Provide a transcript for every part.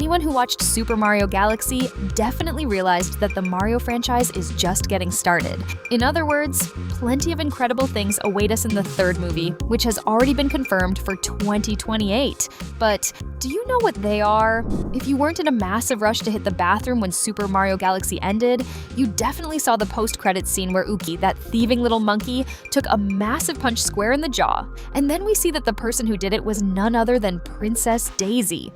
anyone who watched Super Mario Galaxy definitely realized that the Mario franchise is just getting started. In other words, plenty of incredible things await us in the third movie, which has already been confirmed for 2028. But do you know what they are? If you weren't in a massive rush to hit the bathroom when Super Mario Galaxy ended, you definitely saw the post-credits scene where Uki, that thieving little monkey, took a massive punch square in the jaw. And then we see that the person who did it was none other than Princess Daisy.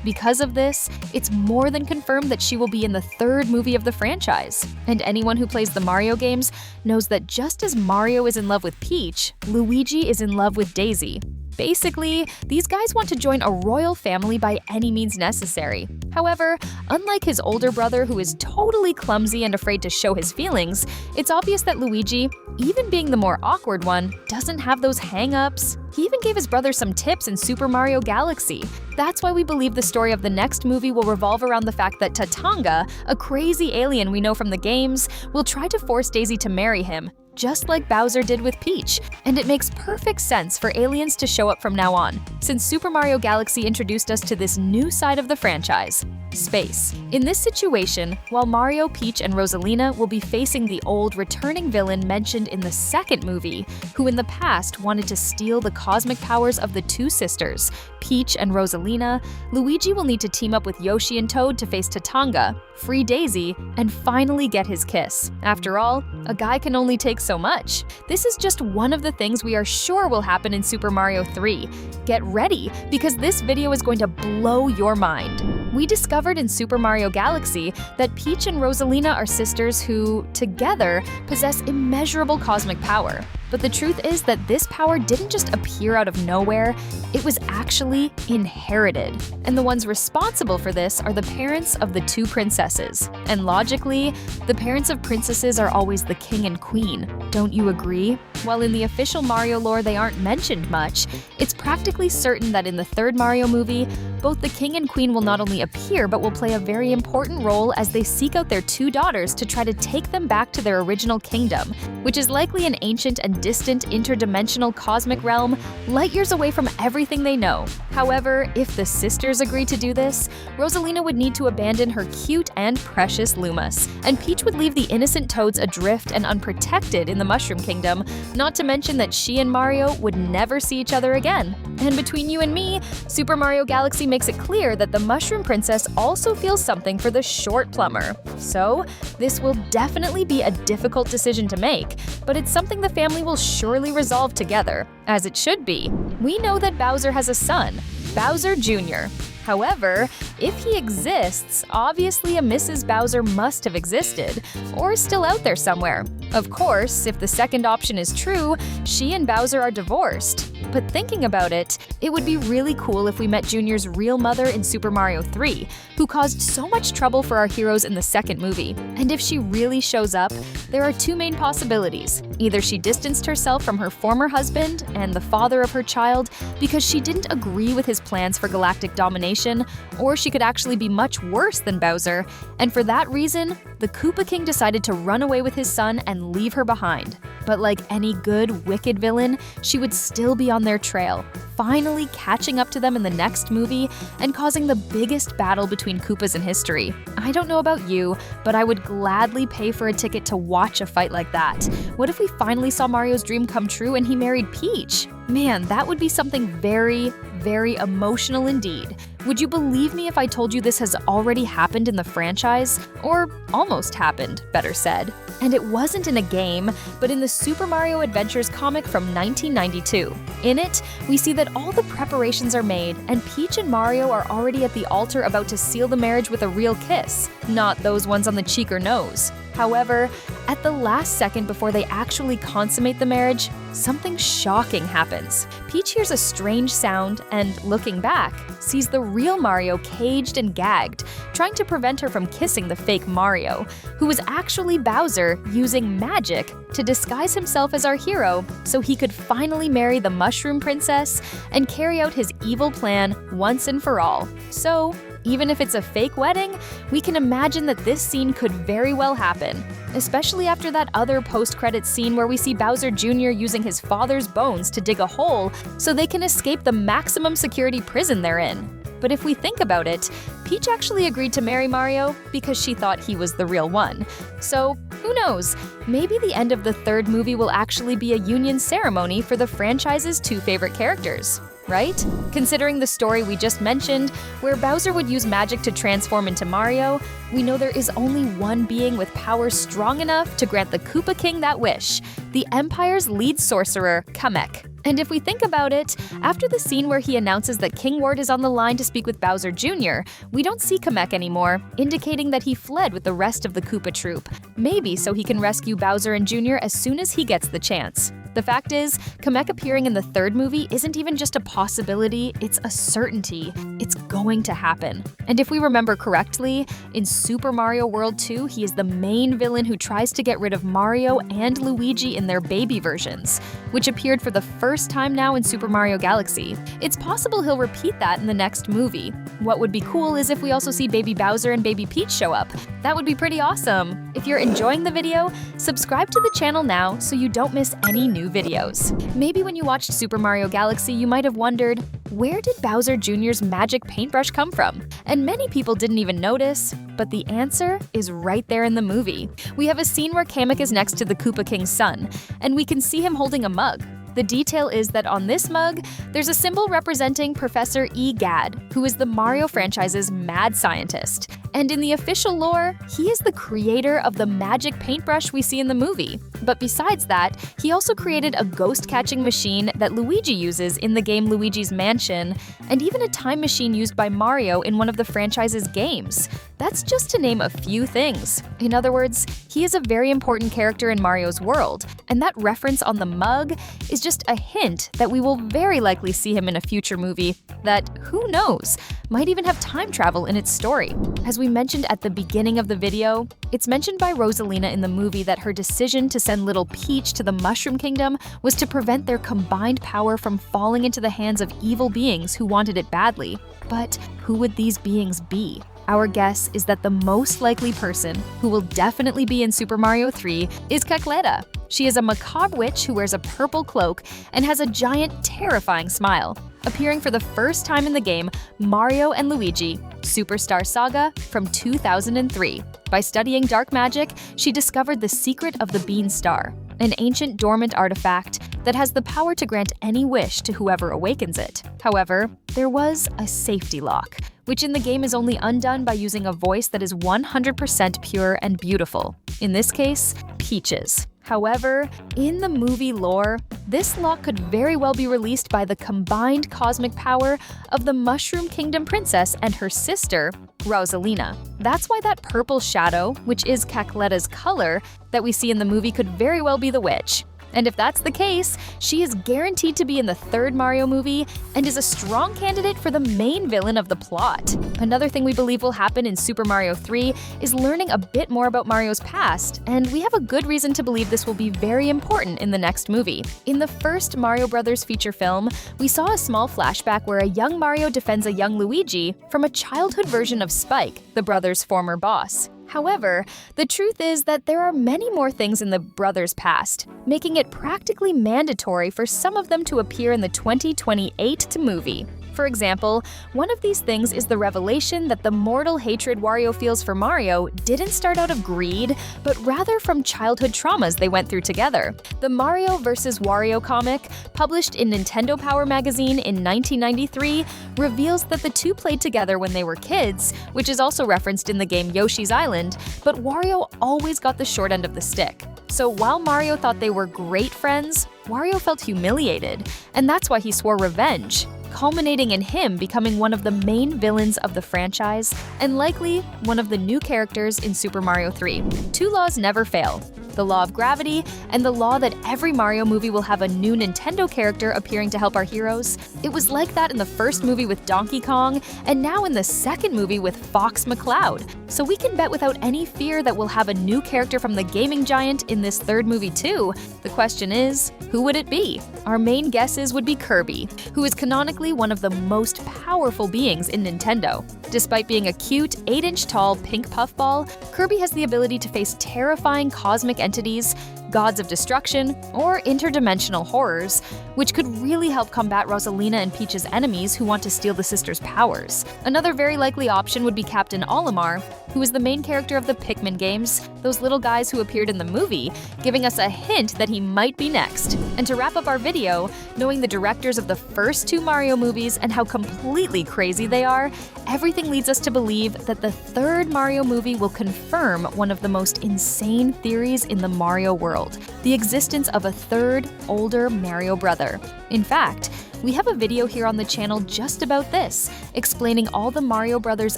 Because of this, it's more than confirmed that she will be in the third movie of the franchise. And anyone who plays the Mario games knows that just as Mario is in love with Peach, Luigi is in love with Daisy. Basically, these guys want to join a royal family by any means necessary. However, unlike his older brother who is totally clumsy and afraid to show his feelings, it's obvious that Luigi, even being the more awkward one, doesn't have those hang-ups. He even gave his brother some tips in Super Mario Galaxy. That's why we believe the story of the next movie will revolve around the fact that Tatanga, a crazy alien we know from the games, will try to force Daisy to marry him, just like Bowser did with Peach. And it makes perfect sense for aliens to show up from now on, since Super Mario Galaxy introduced us to this new side of the franchise: space. In this situation, while Mario, Peach, and Rosalina will be facing the old returning villain mentioned in the second movie, who in the past wanted to steal the cosmic powers of the two sisters, Peach and Rosalina, Luigi will need to team up with Yoshi and Toad to face Tatanga, free Daisy, and finally get his kiss. After all, a guy can only take so much. This is just one of the things we are sure will happen in Super Mario 3. Get ready, because this video is going to blow your mind. We discovered in Super Mario Galaxy that Peach and Rosalina are sisters who, together, possess immeasurable cosmic power. But the truth is that this power didn't just appear out of nowhere, it was actually inherited. And the ones responsible for this are the parents of the two princesses. And logically, the parents of princesses are always the king and queen. Don't you agree? While in the official Mario lore they aren't mentioned much, it's practically certain that in the third Mario movie, both the king and queen will not only appear but will play a very important role as they seek out their two daughters to try to take them back to their original kingdom, which is likely an ancient and distant interdimensional cosmic realm, light years away from everything they know. However, if the sisters agree to do this, Rosalina would need to abandon her cute and precious Lumas, and Peach would leave the innocent Toads adrift and unprotected in the Mushroom Kingdom, not to mention that she and Mario would never see each other again. And between you and me, Super Mario Galaxy makes it clear that the Mushroom Princess also feels something for the short plumber. So, this will definitely be a difficult decision to make, but it's something the family will surely resolve together, as it should be. We know that Bowser has a son, Bowser Jr. However, if he exists, obviously a Mrs. Bowser must have existed, or is still out there somewhere. Of course, if the second option is true, she and Bowser are divorced. But thinking about it, it would be really cool if we met Junior's real mother in Super Mario 3, who caused so much trouble for our heroes in the second movie. And if she really shows up, there are two main possibilities. Either she distanced herself from her former husband and the father of her child because she didn't agree with his plans for galactic domination, or she could actually be much worse than Bowser, and for that reason, the Koopa King decided to run away with his son and leave her behind. But like any good, wicked villain, she would still be on their trail, finally catching up to them in the next movie and causing the biggest battle between Koopas in history. I don't know about you, but I would gladly pay for a ticket to watch a fight like that. What if we finally saw Mario's dream come true and he married Peach? Man, that would be something very, very emotional indeed. Would you believe me if I told you this has already happened in the franchise? Or almost happened, better said. And it wasn't in a game, but in the Super Mario Adventures comic from 1992. In it, we see that all the preparations are made, and Peach and Mario are already at the altar about to seal the marriage with a real kiss, not those ones on the cheek or nose. However, at the last second before they actually consummate the marriage, something shocking happens. Peach hears a strange sound and, looking back, sees the real Mario caged and gagged, trying to prevent her from kissing the fake Mario, who was actually Bowser using magic to disguise himself as our hero so he could finally marry the Mushroom Princess and carry out his evil plan once and for all. So, Even if it's a fake wedding, we can imagine that this scene could very well happen, especially after that other post-credits scene where we see Bowser Jr. using his father's bones to dig a hole so they can escape the maximum security prison they're in. But if we think about it, Peach actually agreed to marry Mario because she thought he was the real one. So, who knows? Maybe the end of the third movie will actually be a union ceremony for the franchise's two favorite characters, right? Considering the story we just mentioned, where Bowser would use magic to transform into Mario, we know there is only one being with power strong enough to grant the Koopa King that wish, the Empire's lead sorcerer, Kamek. And if we think about it, after the scene where he announces that King Wart is on the line to speak with Bowser Jr., we don't see Kamek anymore, indicating that he fled with the rest of the Koopa troop, maybe so he can rescue Bowser and Jr. as soon as he gets the chance. The fact is, Kamek appearing in the third movie isn't even just a possibility, it's a certainty. It's going to happen. And if we remember correctly, in Super Mario World 2, he is the main villain who tries to get rid of Mario and Luigi in their baby versions, which appeared for the first time now in Super Mario Galaxy. It's possible he'll repeat that in the next movie. What would be cool is if we also see Baby Bowser and Baby Peach show up. That would be pretty awesome. If you're enjoying the video, subscribe to the channel now so you don't miss any new videos. Maybe when you watched Super Mario Galaxy, you might have wondered, where did Bowser Jr.'s magic paintbrush come from? And many people didn't even notice, but the answer is right there in the movie. We have a scene where Kamek is next to the Koopa King's son, and we can see him holding a mug. The detail is that on this mug, there's a symbol representing Professor E. Gadd, who is the Mario franchise's mad scientist. And in the official lore, he is the creator of the magic paintbrush we see in the movie. But besides that, he also created a ghost-catching machine that Luigi uses in the game Luigi's Mansion, and even a time machine used by Mario in one of the franchise's games. That's just to name a few things. In other words, he is a very important character in Mario's world, and that reference on the mug is just a hint that we will very likely see him in a future movie that, who knows, might even have time travel in its story. As we mentioned at the beginning of the video, it's mentioned by Rosalina in the movie that her decision to send little Peach to the Mushroom Kingdom was to prevent their combined power from falling into the hands of evil beings who wanted it badly. But who would these beings be? Our guess is that the most likely person, who will definitely be in Super Mario 3, is Cackletta. She is a macabre witch who wears a purple cloak and has a giant, terrifying smile. Appearing for the first time in the game Mario and Luigi, Superstar Saga from 2003. By studying dark magic, she discovered the secret of the Bean Star, an ancient dormant artifact that has the power to grant any wish to whoever awakens it. However, there was a safety lock, which in the game is only undone by using a voice that is 100% pure and beautiful. In this case, Peach's. However, in the movie lore, this lock could very well be released by the combined cosmic power of the Mushroom Kingdom princess and her sister, Rosalina. That's why that purple shadow, which is Cackletta's color, that we see in the movie could very well be the witch. And if that's the case, she is guaranteed to be in the third Mario movie and is a strong candidate for the main villain of the plot. Another thing we believe will happen in Super Mario 3 is learning a bit more about Mario's past, and we have a good reason to believe this will be very important in the next movie. In the first Mario Brothers feature film, we saw a small flashback where a young Mario defends a young Luigi from a childhood version of Spike, the brothers' former boss. However, the truth is that there are many more things in the brothers' past, making it practically mandatory for some of them to appear in the 2028 movie. For example, one of these things is the revelation that the mortal hatred Wario feels for Mario didn't start out of greed, but rather from childhood traumas they went through together. The Mario vs. Wario comic, published in Nintendo Power magazine in 1993, reveals that the two played together when they were kids, which is also referenced in the game Yoshi's Island, but Wario always got the short end of the stick. So while Mario thought they were great friends, Wario felt humiliated, and that's why he swore revenge, culminating in him becoming one of the main villains of the franchise and likely one of the new characters in Super Mario 3. Two laws never fail: the law of gravity and the law that every Mario movie will have a new Nintendo character appearing to help our heroes. It was like that in the first movie with Donkey Kong, and now in the second movie with Fox McCloud. So we can bet without any fear that we'll have a new character from the gaming giant in this third movie too. The question is, who would it be? Our main guesses would be Kirby, who is canonically one of the most powerful beings in Nintendo. Despite being a cute, 8-inch tall pink puffball, Kirby has the ability to face terrifying cosmic entities, gods of destruction, or interdimensional horrors, which could really help combat Rosalina and Peach's enemies who want to steal the sisters' powers. Another very likely option would be Captain Olimar, who is the main character of the Pikmin games, those little guys who appeared in the movie, giving us a hint that he might be next. And to wrap up our video, knowing the directors of the first 2 Mario movies and how completely crazy they are, everything leads us to believe that the 3rd Mario movie will confirm one of the most insane theories in the Mario world: the existence of a 3rd, older Mario brother. In fact, we have a video here on the channel just about this, explaining all the Mario brothers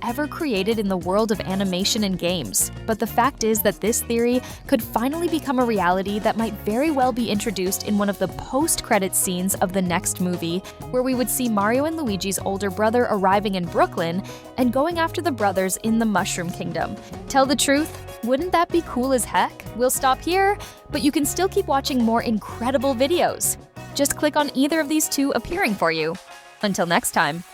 ever created in the world of animation and games. But the fact is that this theory could finally become a reality that might very well be introduced in one of the post-credits scenes of the next movie, where we would see Mario and Luigi's older brother arriving in Brooklyn and going after the brothers in the Mushroom Kingdom. Tell the truth, wouldn't that be cool as heck? We'll stop here, but you can still keep watching more incredible videos. Just click on either of these 2 appearing for you. Until next time.